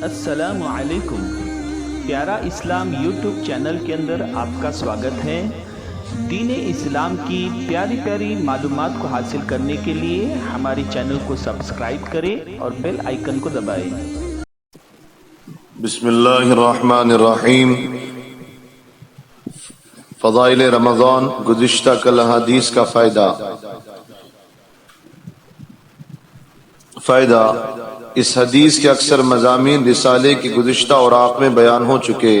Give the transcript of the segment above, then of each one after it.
السلام علیکم، پیارا اسلام یوٹیوب چینل کے اندر آپ کا سواگت ہے۔ دین اسلام کی پیاری پیاری معلومات کو حاصل کرنے کے لیے ہماری چینل کو سبسکرائب کریں اور بیل آئیکن کو دبائیں۔ بسم اللہ الرحمن الرحیم۔ فضائل رمضان، گزشتہ کل حدیث کا فائدہ۔ اس حدیث کے اکثر مضامین رسالے کی گزشتہ اوراق میں بیان ہو چکے،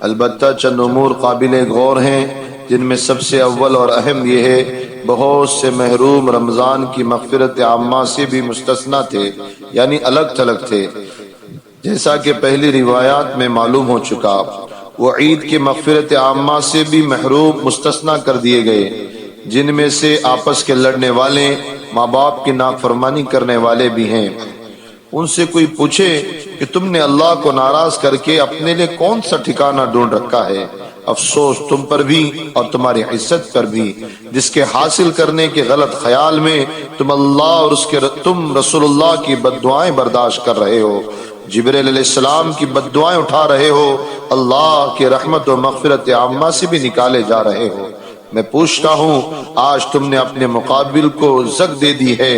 البتہ چند امور قابل غور ہیں، جن میں سب سے اول اور اہم یہ ہے بہت سے محروم رمضان کی مغفرت عامہ سے بھی مستثنی تھے، یعنی الگ تھلگ تھے، جیسا کہ پہلی روایات میں معلوم ہو چکا۔ وہ عید کی مغفرت عامہ سے بھی محروم مستثنی کر دیے گئے، جن میں سے آپس کے لڑنے والے، ماں باپ کی نافرمانی کرنے والے بھی ہیں۔ ان سے کوئی پوچھے کہ تم نے اللہ کو ناراض کر کے اپنے لیے کون سا ٹھکانہ ڈھونڈ رکھا ہے؟ افسوس تم پر بھی اور تمہاری عزت پر بھی، جس کے حاصل کرنے کے غلط خیال میں تم اللہ اور تم رسول اللہ کی بددعائیں برداشت کر رہے ہو، جبرائیل علیہ السلام کی بددعائیں اٹھا رہے ہو، اللہ کی رحمت و مغفرت عامہ سے بھی نکالے جا رہے ہو۔ میں پوچھتا ہوں، آج تم نے اپنے مقابل کو زگ دے دی ہے،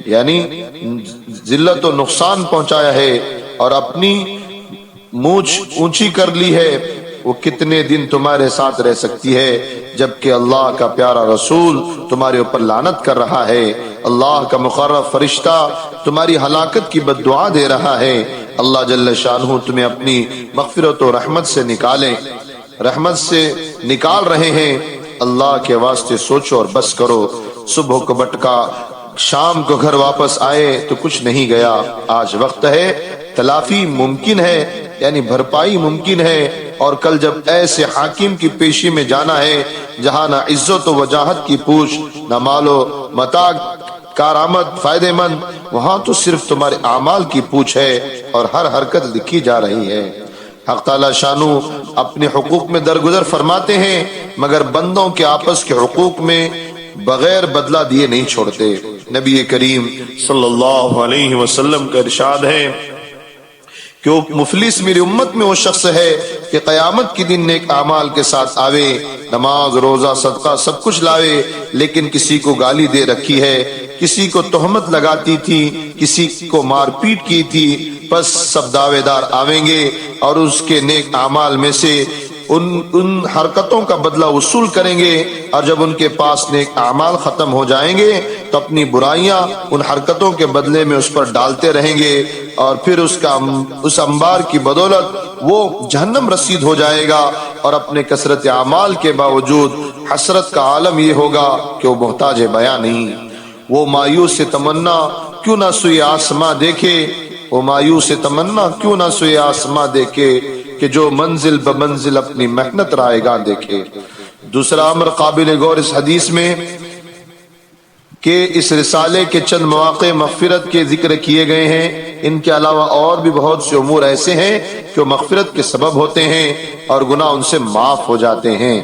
یعنی ذلت و نقصان پہنچایا ہے، اور اپنی مونچھ اونچی کر لی ہے، وہ کتنے دن تمہارے ساتھ رہ سکتی ہے، جبکہ اللہ کا پیارا رسول تمہارے اوپر لعنت کر رہا ہے، اللہ کا مقرب فرشتہ تمہاری ہلاکت کی بددعا دے رہا ہے۔ اللہ جل شانہ تمہیں اپنی مغفرت و رحمت سے نکال رہے ہیں۔ اللہ کے واسطے سوچو اور بس کرو۔ صبح کو بٹکا، شام کو گھر واپس آئے تو کچھ نہیں گیا۔ آج وقت ہے، تلافی ممکن ہے، یعنی بھرپائی ممکن ہے، اور کل جب ایسے حاکم کی پیشی میں جانا ہے جہاں نہ عزت و وجاہت کی پوچھ، نہ مال و متاع کارآمد فائدہ مند، وہاں تو صرف تمہارے اعمال کی پوچھ ہے اور ہر حرکت لکھی جا رہی ہے۔ حق تعالی شانو اپنے حقوق میں درگزر فرماتے ہیں، مگر بندوں کے آپس کے حقوق میں بغیر بدلہ دیے نہیں چھوڑتے۔ نبی کریم صلی اللہ علیہ وسلم کا ارشاد ہے کہ وہ مفلس میری امت میں وہ شخص ہے کہ قیامت کے دن نیک اعمال کے ساتھ آوے، نماز روزہ صدقہ سب کچھ لاوے، لیکن کسی کو گالی دے رکھی ہے، کسی کو تہمت لگاتی تھی، کسی کو مار پیٹ کی تھی، بس سب دعوے دار آویں گے اور اس کے نیک اعمال میں سے ان حرکتوں کا بدلہ وصول کریں گے، اور جب ان کے پاس نیک اعمال ختم ہو جائیں گے تو اپنی برائیاں ان حرکتوں کے بدلے میں اس پر ڈالتے رہیں گے، اور پھر اس انبار کی بدولت وہ جہنم رسید ہو جائے گا، اور اپنے کثرت اعمال کے باوجود حسرت کا عالم یہ ہوگا کہ وہ محتاج بیان نہیں۔ وہ مایوس تمنا کیوں نہ سوئے آسماں دیکھے، وہ مایوس تمنا کیوں نہ سوئے آسماں دیکھے، کہ جو منزل بمنزل اپنی محنت رائے گاں دیکھے۔ دوسرا امر قابل غور اس حدیث میں کہ اس رسالے کے چند مواقع مغفرت کے ذکر کیے گئے ہیں، ان کے علاوہ اور بھی بہت سے امور ایسے ہیں کہ وہ مغفرت کے سبب ہوتے ہیں اور گناہ ان سے معاف ہو جاتے ہیں۔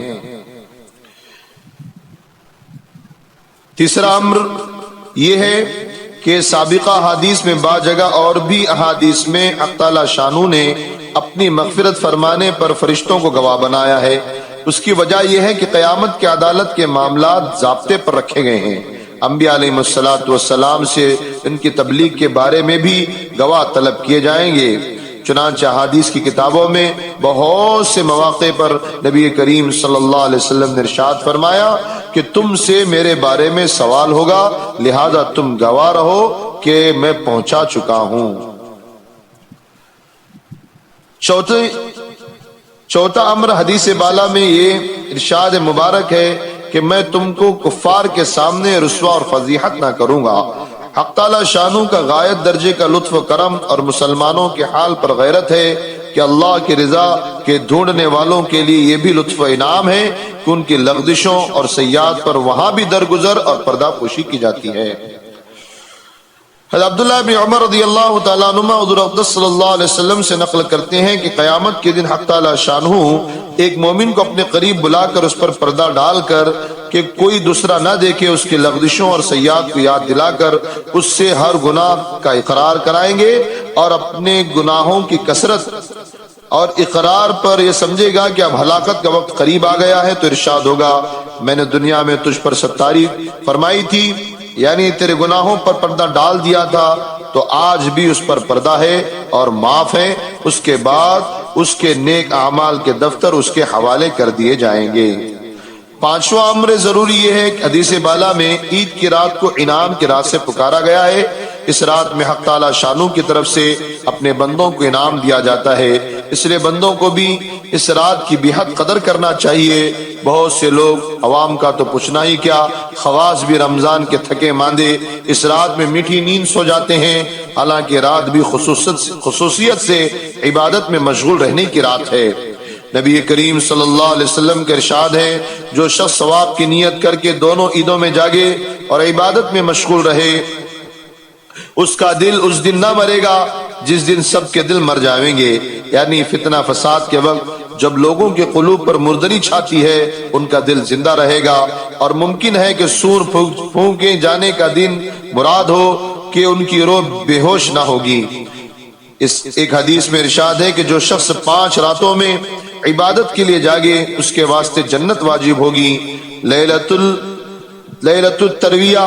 تیسرا امر یہ ہے کہ سابقہ احادیث میں بعض جگہ اور بھی احادیث میں حق تعالی شانہ نے اپنی مغفرت فرمانے پر فرشتوں کو گواہ بنایا ہے۔ اس کی وجہ یہ ہے کہ قیامت کے عدالت کے معاملات ضابطے پر رکھے گئے ہیں۔ انبیاء علیہ السلام سے ان کی تبلیغ کے بارے میں بھی گواہ طلب کیے جائیں گے۔ چنانچہ احادیث کی کتابوں میں بہت سے مواقع پر نبی کریم صلی اللہ علیہ وسلم نے ارشاد فرمایا کہ تم سے میرے بارے میں سوال ہوگا، لہذا تم گواہ رہو کہ میں پہنچا چکا ہوں۔ چوتھا امر حدیث بالا میں یہ ارشاد مبارک ہے کہ میں تم کو کفار کے سامنے رسوا اور فضیحت نہ کروں گا۔ حق تعالی شانہ کا غایت درجے کا لطف و کرم اور مسلمانوں کے حال پر غیرت ہے کہ اللہ کی رضا کے ڈھونڈنے والوں کے لیے یہ بھی لطف و انعام ہے کہ ان کی لغزشوں اور سیئات پر وہاں بھی درگزر اور پردہ پوشی کی جاتی ہے۔ حضرت عبداللہ بن عمر رضی اللہ تعالیٰ عنہما حضور اقدس صلی اللہ علیہ وسلم سے نقل کرتے ہیں کہ قیامت کے دن حق تعالی شانہ ایک مومن کو اپنے قریب بلا کر اس پر پردہ ڈال کر کہ کوئی دوسرا نہ دیکھے اس کے لغزشوں اور سیئات کو یاد دلا کر اس سے ہر گناہ کا اقرار کرائیں گے اور اپنے گناہوں کی کثرت اور اقرار پر یہ سمجھے گا کہ اب ہلاکت کا وقت قریب آ گیا ہے تو ارشاد ہوگا میں نے دنیا میں تجھ پر ستاری فرمائی تھی، یعنی تیرے گناہوں پر پردہ ڈال دیا تھا، تو آج بھی اس پر پردہ ہے اور معاف ہے۔ اس کے بعد اس کے نیک اعمال کے دفتر اس کے حوالے کر دیے جائیں گے۔ پانچواں امر ضروری یہ ہے کہ حدیث بالا میں عید کی رات کو انعام کی رات سے پکارا گیا ہے۔ اس رات میں حق تعالی شانو کی طرف سے اپنے بندوں کو انعام دیا جاتا ہے، اس لیے بندوں کو بھی اس رات کی بے حد قدر کرنا چاہیے۔ بہت سے لوگ عوام کا تو پوچھنا ہی کیا، خواص بھی رمضان کے تھکے ماندے اس رات میں میٹھی نیند سو جاتے ہیں، حالانکہ رات بھی خصوصیت سے عبادت میں مشغول رہنے کی رات ہے۔ نبی کریم صلی اللہ علیہ وسلم کے ارشاد ہے، جو شخص ثواب کی نیت کر کے دونوں عیدوں میں جاگے اور عبادت میں مشغول رہے، اس کا دل اس دن نہ مرے گا جس دن سب کے دل مر جائیں گے، یعنی فتنہ فساد کے وقت جب لوگوں کے قلوب پر مردری چھاتی ہے ان کا دل زندہ رہے گا، اور ممکن ہے کہ سور پھونکے جانے کا دن مراد ہو کہ ان کی روح بے ہوش نہ ہوگی۔ اس ایک حدیث میں ارشاد ہے کہ جو شخص 5 راتوں میں عبادت کے لیے جاگے اس کے واسطے جنت واجب ہوگی۔ لیلۃ الترویہ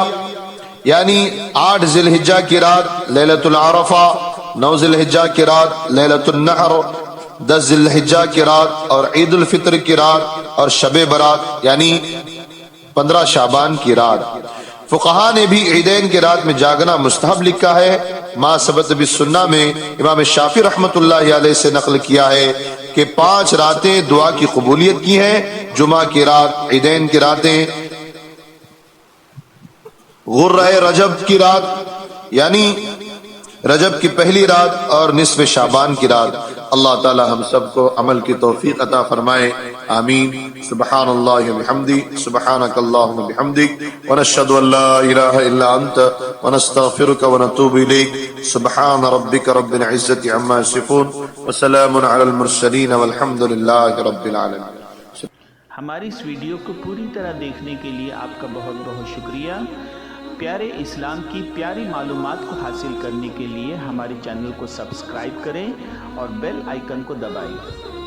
یعنی 8 ذی الحجہ کی رات لیلۃ العرفہ، 9 ذی الحجہ کی رات لیلۃ النحر، 10 ذی الحجہ کی رات اور عید الفطر کی رات اور شب برات یعنی 15 شعبان کی رات۔ فقہا نے بھی عیدین کی رات میں جاگنا مستحب لکھا ہے۔ ما ثبت بالسنہ میں امام شافعی رحمۃ اللہ علیہ سے نقل کیا ہے کہ 5 راتیں دعا کی قبولیت کی ہیں، جمعہ کی رات، عیدین کی راتیں، غرہ رجب کی رات یعنی رجب کی پہلی رات اور نصف شعبان کی رات۔ اللہ تعالی ہم سب کو عمل کی توفیق عطا فرمائے، آمین۔ سبحان اللہ وبحمدہ، سبحانک اللہم وبحمدک، ونشہد ان لا الہ الا انت، ونستغفرک ونتوب الیک۔ سبحان ربک رب العزۃ عما یصفون، وسلام علی المرسلین، والحمد للہ رب العالمین۔ ہماری اس ویڈیو کو پوری طرح دیکھنے کے لیے آپ کا بہت بہت شکریہ۔ پیارے اسلام کی پیاری معلومات کو حاصل کرنے کے لیے ہمارے چینل کو سبسکرائب کریں اور بیل آئیکن کو دبائیں۔